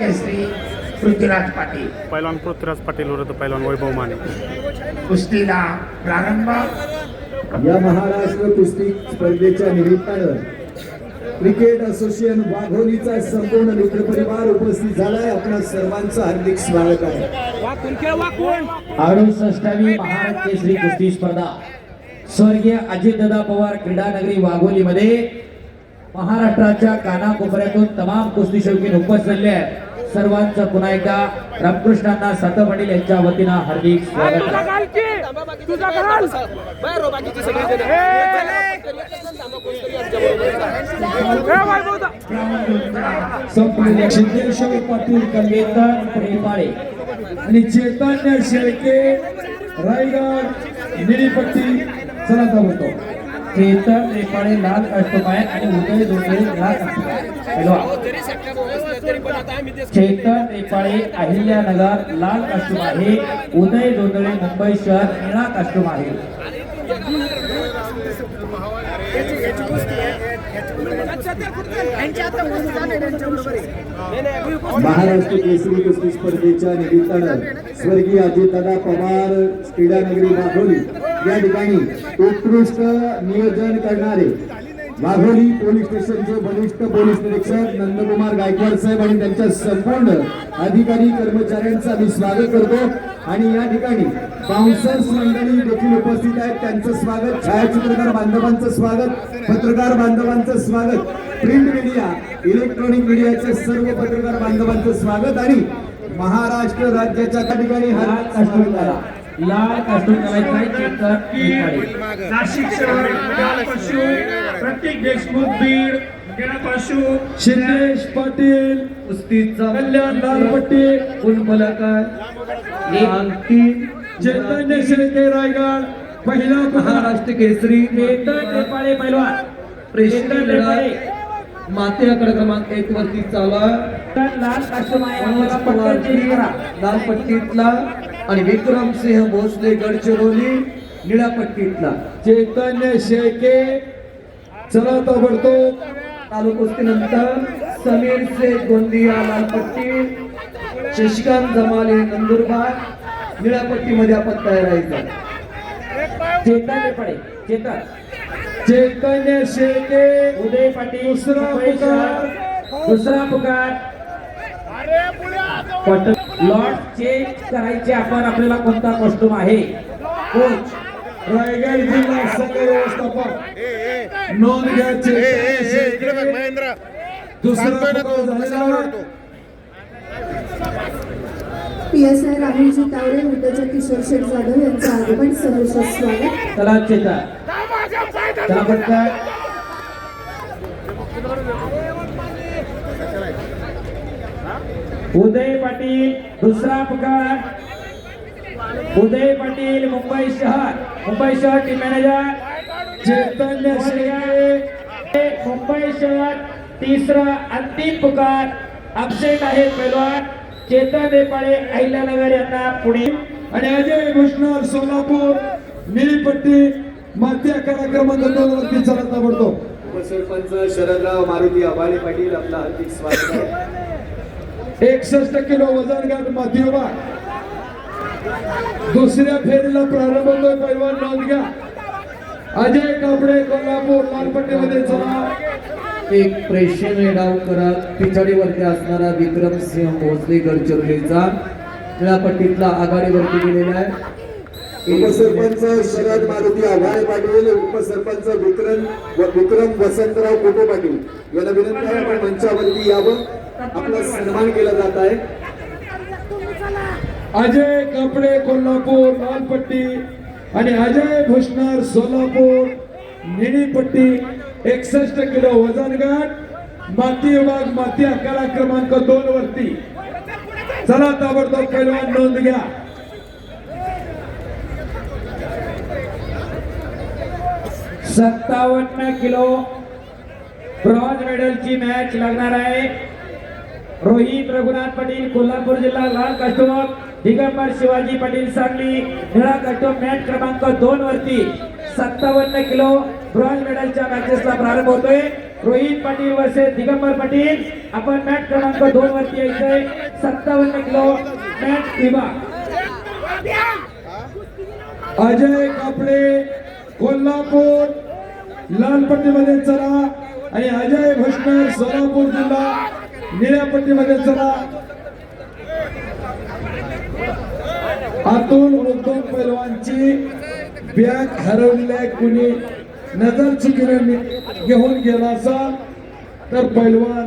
श्री पृथ्वीराज पाटील. पैलवान पृथ्वीराज पाटील विरुद्ध पैलवान वैभव माने. कुस्तीला प्रारंभ. या महाराष्ट्र कुस्ती स्पर्धेच्या निमित्तानं क्रिकेट असोसिएशन वाघोलीचा संपूर्ण मित्रपरिवार उपस्थित झालाय. आपल्या सर्वांचं हार्दिक स्वागत आहे. 68वी महाराष्ट्र केसरी कुस्ती स्पर्धा स्वर्गीय अजितदादा पवार क्रीडा नगरी वाघोलीमध्ये महाराष्ट्राच्या कानाकोपऱ्यातून तमाम कुस्ती शौकीन उपस्थित झाले आहेत. सर्वांचं पुन्हा एकदा रामकृष्णांना सात पाटील यांच्या वतीनं हार्दिक स्वागत सिद्धेश्वर पाटील कलेतर प्रेमाळे आणि चैतन्य शेळके रायगड निळीपट्टी चला होतो. चेतन रेपाळे लाल कास्टूम आहे आणि उदय जोंधळे निळा कास्टूम आहे. चेतन रेपाळे अहिल्यानगर लाल कास्टूम आहे. उदय जोंधळे मुंबई शहर निळा कास्टूम आहे. महाराष्ट्र केसरी कुस्ती स्पर्धेच्या निमित्तानं स्वर्गीय अजितदादा पवार क्रीडा नगरी वाघोली या ठिकाणी उत्कृष्ट नियोजन करणारे वाघोली पोलीस स्टेशनचे वरिष्ठ पोलीस निरीक्षक नंदकुमार गायकवाड साहेब आणि त्यांच्या संपूर्ण अधिकारी कर्मचाऱ्यांचं आम्ही स्वागत करतो. आणि या ठिकाणी बाउन्सर्स मंडळी देखील उपस्थित आहेत, त्यांचं स्वागत. छायाचित्रकार बांधवांचं स्वागत, पत्रकार बांधवांचं स्वागत, प्रिंट मीडिया इलेक्ट्रॉनिक मीडियाचे सर्व पत्रकार बांधवांचं स्वागत. आणि महाराष्ट्र राज्याच्या ठिकाणी हा कास्टूम करा लाल कास्टूम करायचा आहे. चेतन रेपाळे नाशिक शहर पशु प्रत्येक देशमुख बीड पशु शिंदेश पाटील कुस्तीचा कल्याण लालपट्टी फुलफलकार चैतन्य शेळके रायगड पहिला महाराष्ट्र केसरी चेतन रेपाळे पैलवान प्रेषित रेपाळे मातेकडे क्रमांक 1 वरती चालू लाल कास्टूम आहे. आपल्याला पटकन चेंज करा. लाल पट्टीतला आणि विक्रमसिंह भोसले गडचिरोली निळ्या पट्टीतला. चैतन्य शेळके चला ताबडतोब चालू कुस्तीनंतर समीर शेख गोंदिया लाल पट्टी, शशिकांत जमाले नंदुरबार निळ्या पट्टीमध्ये आपण तयार राहायचं. चेतन रेपाळे चेतन चैतन्य शेळके उदय पाटील दुसरा पुकार लॉट चेंज करायचे. आपण आपल्याला कोणता कॉस्ट्यूम आहे कोच रायगड जिल्हा संघ व्यवस्थापक नोंद घ्यायचे दुसरा PSI राहुलजी तावडे मुद्द्याच्या किशोर शेठ जाधव यांचं आगमन सहर्ष स्वागत. चला चेतन चला पटकन उदय पाटील दुसरा पुकार. उदय पाटील मुंबई शहर टीम मॅनेजर. चैतन्य शेळके मुंबई शहर तिसरा अंतिम पुकार. अपसेट आहे पैलवान चेतन रेपाळे अहिल्यानगर यांना पुढे. आणि अजय भुषणार सोलापूर निळीपट्टी माती क्रमांक 2 वरती चला ताबडतोब. उपसरपंच शरदराव मारुती आबाळे पाटील आपला हार्दिक स्वागत आहे. 61 किलो वजन गट माती विभाग दुसऱ्या फेरीला प्रारंभ होतोय. पैलवान नोंद घ्या. अजय कापडे कोल्हापूर लालपट्टीमध्ये चला. एक प्रेक्षणीय डाव करत पिछाडीवरती असणारा विक्रमसिंह भोसले गडचिरोलीचा निळ्या पट्टीतला आघाडीवरती गेलेला आहे. उपसरपंच शरद मारुती आभाळे पाटील, उपसरपंच विक्रम वसंतराव कोटे पाटील यांना विनंती आहे आपण मंचावरती यावं. आपला सन्मान केला जात आहे. अजय कापडे कोल्हापूर लालपट्टी आणि अजय भुषणार सोलापूर निळीपट्टी 61 किलो वजन गट माती विभाग माती आखाडा क्रमांक 2 वरती चला ताबडतोब पैलवान नोंद घ्या. सत्तावन्न किलो ब्रॉन्झ मेडलची मॅच लागणार आहे. रोहित रघुनाथ पाटील कोल्हापूर जिल्हा लाल कास्टूम, दिगंबर शिवाजी पाटील सांगली निळा कास्टूम. मॅच क्रमांक 2 वरती 57 किलो ब्रॉन्झ मेडलच्या मॅचेसला प्रारंभ होतोय. रोहित पाटील वर्सेस दिगंबर पाटील. आपण मॅच क्रमांक 2 वरती यायचंय. 57 किलो मॅच विभाग. अजय कापडे कोल्हापूर लाल पट्टीमध्ये चला आणि अजय भस्कर सोलापूर जिल्हा निळ्या पट्टीमध्ये चला. अतुल मुद्दम पैलवानची बॅग हरवलेली आहे. कुणी नजर चुकीने घेऊन गेला असा तर पैलवान